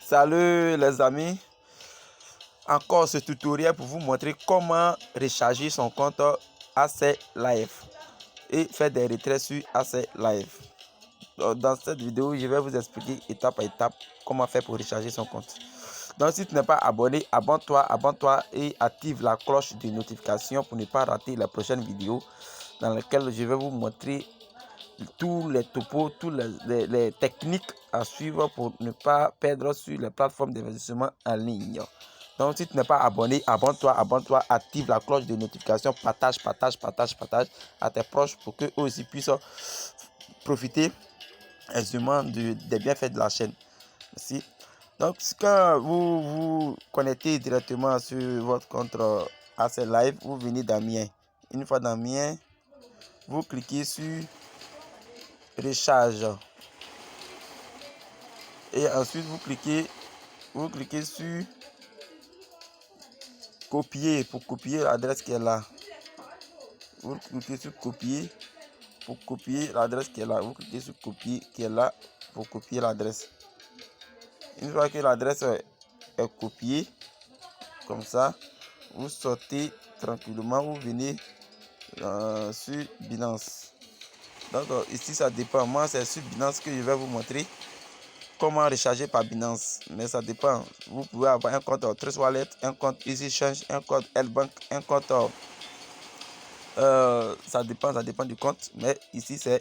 Salut les amis, encore ce tutoriel pour vous montrer comment recharger son compte AC Live et faire des retraits sur AC Live. Dans cette vidéo, je vais vous expliquer étape par étape comment faire pour recharger son compte. Donc si tu n'es pas abonné, abonne-toi et active la cloche de notification pour ne pas rater la prochaine vidéo dans laquelle je vais vous montrer tous les topos, toutes les techniques à suivre pour ne pas perdre sur les plateformes d'investissement en ligne. Donc si tu n'es pas abonné, abonne-toi, active la cloche de notification, partage à tes proches pour qu'eux aussi puissent profiter aisément des bienfaits de la chaîne. Merci. Donc quand vous vous connectez directement sur votre compte AC Live, vous venez dans Mien. Une fois dans Mien, vous cliquez sur Recharge. Et ensuite vous cliquez sur copier pour copier l'adresse qui est là. Vous cliquez sur copier pour copier l'adresse qui est là. Vous cliquez sur copier qui est là pour copier l'adresse. Une fois que l'adresse est copiée, comme ça, vous sortez tranquillement, vous venez sur Binance. Donc ici ça dépend. Moi c'est sur Binance que je vais vous montrer comment recharger par Binance, mais ça dépend. Vous pouvez avoir un compte Trust Wallet, un compte EasyChange, un compte L-Bank, un compte ça dépend du compte, mais ici c'est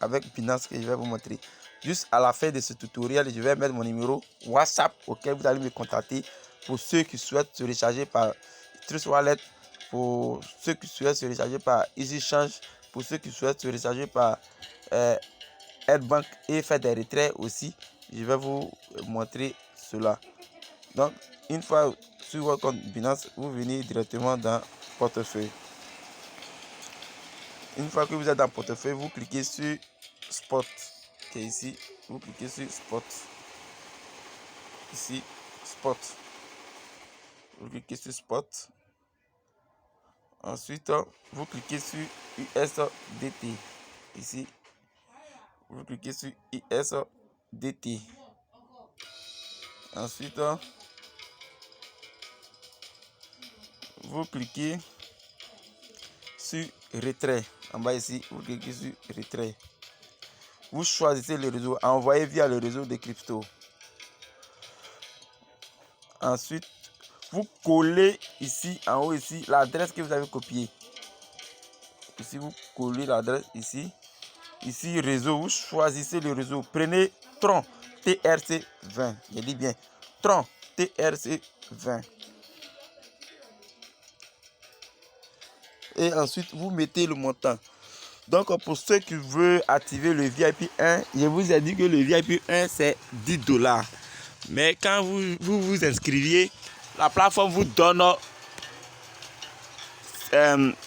avec Binance que je vais vous montrer. Juste à la fin de ce tutoriel, je vais mettre mon numéro WhatsApp auquel vous allez me contacter pour ceux qui souhaitent se recharger par Trust Wallet, pour ceux qui souhaitent se recharger par EasyChange, pour ceux qui souhaitent se recharger par L-Bank et faire des retraits aussi. Je vais vous montrer cela. Donc une fois sur votre compte Binance, vous venez directement dans portefeuille. Une fois que vous êtes dans portefeuille, vous cliquez sur Spot qui est ici. Vous cliquez sur Spot. Ici, Spot. Vous cliquez sur Spot. Ensuite, vous cliquez sur USDT. Ici, vous cliquez sur USDT. Ensuite, vous cliquez sur retrait. En bas ici, vous cliquez sur retrait. Vous choisissez le réseau, envoyez via le réseau de crypto. Ensuite, vous collez ici, en haut ici, l'adresse que vous avez copiée. Ici, vous collez l'adresse ici. Ici, réseau, vous choisissez le réseau. Prenez Tron TRC20. Je dis bien, Tron TRC20. Et ensuite, vous mettez le montant. Donc, pour ceux qui veulent activer le VIP 1, je vous ai dit que le VIP 1, c'est 10 $. Mais quand vous inscriviez, la plateforme vous donne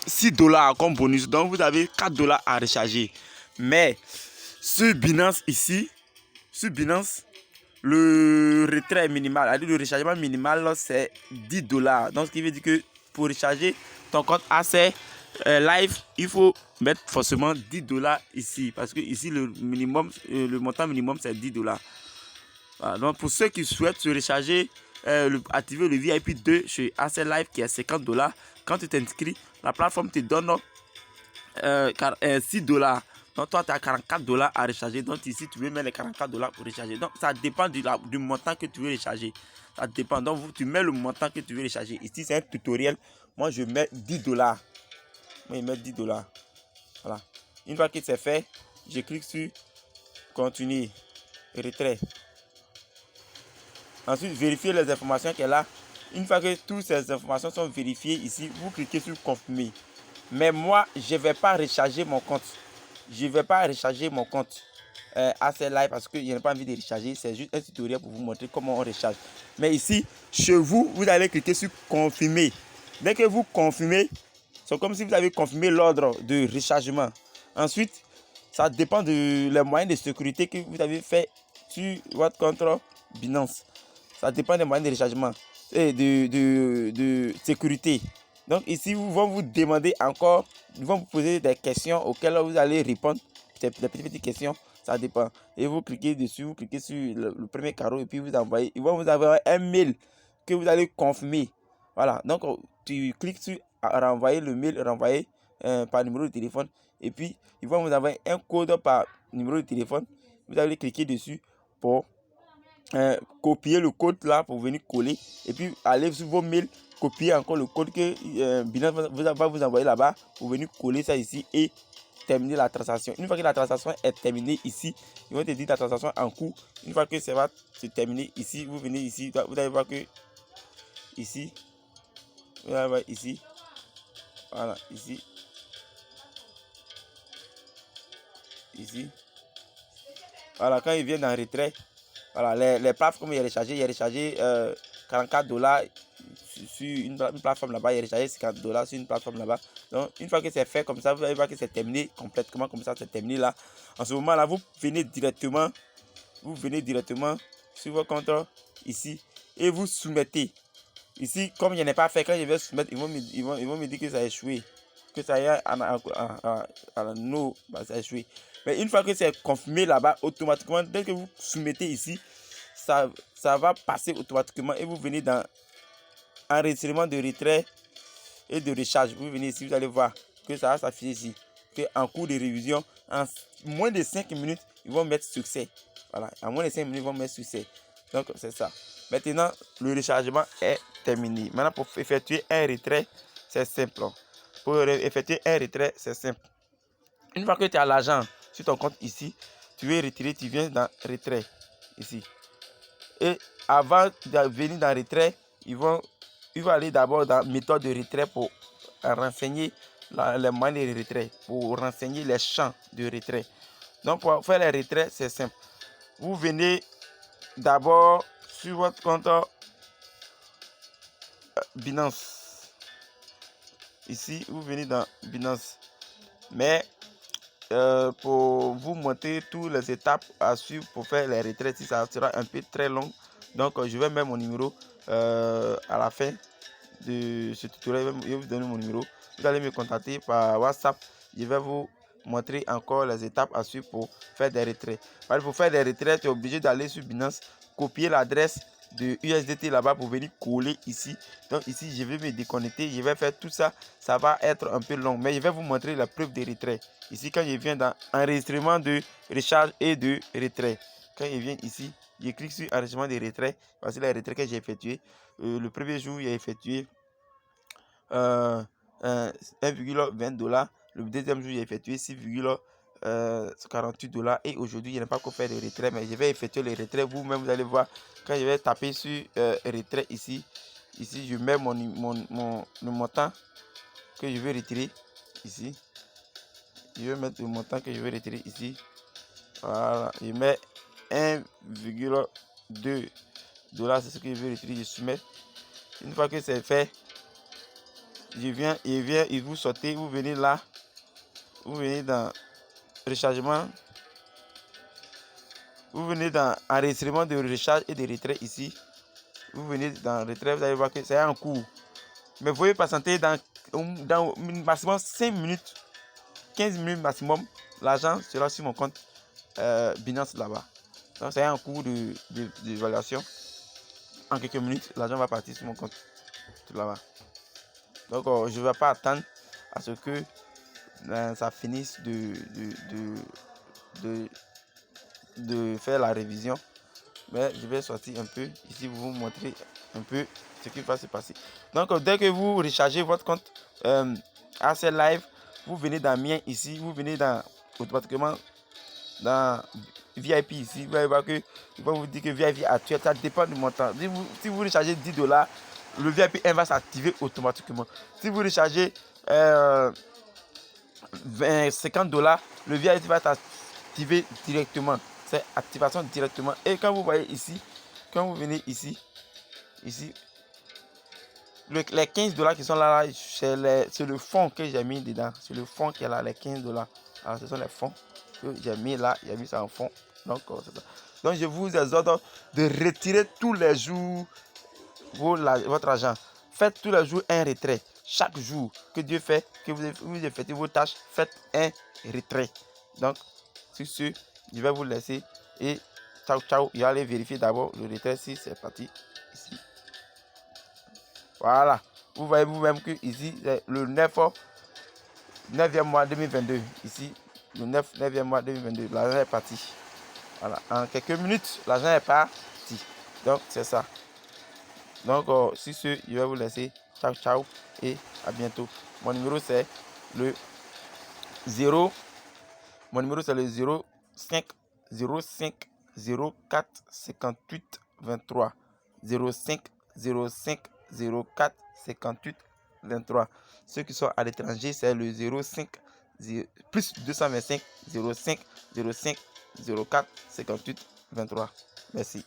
6 $ comme bonus. Donc, vous avez 4 $ à recharger. Mais sur Binance ici, sur Binance, le retrait minimal, le rechargement minimal, c'est 10 $. Donc, ce qui veut dire que pour recharger ton compte AC Live, il faut mettre forcément 10 $ ici. Parce que ici, le montant minimum, c'est 10 $. Voilà, donc, pour ceux qui souhaitent se recharger, activer le VIP 2 chez AC Live qui est 50 $, quand tu t'inscris, la plateforme te donne 6 $. Donc, toi, tu as 44 $ à recharger. Donc, ici, tu veux mettre les 44 $ pour recharger. Donc, ça dépend du montant que tu veux recharger. Ça dépend. Donc, tu mets le montant que tu veux recharger. Ici, c'est un tutoriel. Moi, je mets 10 $. Moi, je mets 10 $. Voilà. Une fois que c'est fait, je clique sur continuer, retrait. Ensuite, vérifier les informations qu'elle a. Une fois que toutes ces informations sont vérifiées ici, vous cliquez sur confirmer. Mais moi, je ne vais pas recharger mon compte. Je ne vais pas recharger mon compte AC Live parce que je n'ai pas envie de recharger. C'est juste un tutoriel pour vous montrer comment on recharge. Mais ici, chez vous, vous allez cliquer sur confirmer. Dès que vous confirmez, c'est comme si vous avez confirmé l'ordre de rechargement. Ensuite, ça dépend des moyens de sécurité que vous avez fait sur votre compte Binance. Ça dépend des moyens de rechargement et de sécurité. Donc ici, ils vont vous demander encore, ils vont vous poser des questions auxquelles vous allez répondre, des petites questions. ça dépend. Et vous cliquez dessus, vous cliquez sur le premier carreau et puis vous envoyez. Ils vont vous envoyer un mail que vous allez confirmer. Voilà, donc tu cliques sur renvoyer le mail, renvoyer par numéro de téléphone. Et puis, ils vont vous envoyer un code par numéro de téléphone. Vous allez cliquer dessus pour copier le code là pour venir coller. Et puis, aller sur vos mails, copier encore le code que Binance va vous envoyer là-bas pour venir coller ça ici et terminer la transaction. Une fois que la transaction est terminée ici, ils vont te dire la transaction en cours. Une fois que ça va se terminer ici, vous venez ici, vous allez voir que ici, vous allez voir ici, voilà, ici, voilà, quand il vient dans retrait, voilà, les plateformes, il est rechargé 44 dollars sur une plateforme là-bas, il est rechargé 50 dollars sur une plateforme là-bas. Donc, une fois que c'est fait comme ça, vous allez voir que c'est terminé complètement comme ça, c'est terminé là. En ce moment-là, vous venez directement sur votre compte ici et vous soumettez. Ici, comme je n'ai pas fait, quand je vais soumettre, ils vont me dire que ça a échoué. Que ça y est, non, ça a échoué. Mais une fois que c'est confirmé là-bas, automatiquement, dès que vous soumettez ici, ça va passer automatiquement et vous venez dans enregistrement de retrait et de recharge. Vous venez ici, vous allez voir que ça va s'afficher ici. Que en cours de révision, en moins de 5 minutes, ils vont mettre succès. Voilà, en moins de 5 minutes, ils vont mettre succès. Donc, c'est ça. Maintenant, le rechargement est terminé. Maintenant, pour effectuer un retrait, c'est simple. Pour effectuer un retrait, c'est simple. Une fois que tu as l'argent sur ton compte ici, tu veux retirer, tu viens dans retrait ici. Et avant de venir dans retrait, il va aller d'abord dans méthode de retrait pour renseigner les moyens de retrait, pour renseigner les champs de retrait. Donc, pour faire les retraits, c'est simple. Vous venez d'abord sur votre compte Binance. Ici, vous venez dans Binance. Mais pour vous montrer toutes les étapes à suivre pour faire les retraits, ça sera un peu très long. Donc, je vais mettre mon numéro à la fin de ce tutoriel. Je vais vous donner mon numéro. Vous allez me contacter par WhatsApp. Je vais vous montrer encore les étapes à suivre pour faire des retraits. Pour faire des retraits, tu es obligé d'aller sur Binance, copier l'adresse de USDT là-bas pour venir coller ici. Donc ici, je vais me déconnecter. Je vais faire tout ça. Ça va être un peu long, mais je vais vous montrer la preuve de retrait. Ici, quand je viens dans enregistrement de recharge et de retrait, quand je viens ici, je clique sur enregistrement de retrait. Voici les retraits que j'ai effectué. Le premier jour, j'ai effectué 1,20 $. Le deuxième jour, j'ai effectué 6,48 $. Et aujourd'hui, je n'ai pas encore fait de retrait, mais je vais effectuer le retrait. Vous-même, vous allez voir, quand je vais taper sur retrait ici, je mets le montant que je veux retirer ici. Je vais mettre le montant que je veux retirer ici. Voilà, je mets 1,2 $, c'est ce que je veux retirer. Je soumets. Une fois que c'est fait, il vous sortez, vous venez là, vous venez dans rechargement, vous venez dans enregistrement de recharge et de retrait ici. Vous venez dans retrait, vous allez voir que c'est en cours. Mais vous pouvez patienter dans maximum 5 minutes, 15 minutes maximum. L'argent sera sur mon compte Binance là-bas. Donc c'est un cours d'évaluation. En quelques minutes, l'argent va partir sur mon compte là-bas. Donc je ne vais pas attendre à ce que ça finisse de faire la révision. Mais je vais sortir un peu ici pour vous montrer un peu ce qui va se passer. Donc dès que vous rechargez votre compte AC Live, vous venez dans mien ici, vous venez dans automatiquement dans VIP ici. Vous allez voir que il va vous dire que VIP actuel, ça dépend du montant. Si vous rechargez 10 $, le VIP 1 va s'activer automatiquement. Si vous rechargez 50 $, le VIP va s'activer directement. C'est activation directement. Et quand vous voyez ici, quand vous venez ici, les 15 $ qui sont là, c'est le fond que j'ai mis dedans. C'est le fond qui est là, les 15 $. Alors, ce sont les fonds que j'ai mis là. J'ai mis ça en fond. Donc, c'est ça. Donc, je vous exhorte de retirer tous les jours votre argent. Faites tous les jours un retrait. Chaque jour que Dieu fait, que vous effectuez vos tâches, faites un retrait. Donc, sur ce, je vais vous laisser et ciao ciao. Il va aller vérifier d'abord le retrait si c'est parti ici. Voilà, vous voyez vous-même que ici c'est le 9e mois 2022. Ici, le 9e mois 2022, l'argent est parti. Voilà, en quelques minutes, l'argent est parti. Donc, c'est ça. Donc, sur ce, je vais vous laisser. Ciao, ciao et à bientôt. Mon numéro, c'est le 0. Mon numéro, c'est le 05 05 04 58 23. 05 05 04 58 23. Ceux qui sont à l'étranger, c'est le 05 plus 225 05 05 04 58 23. Merci.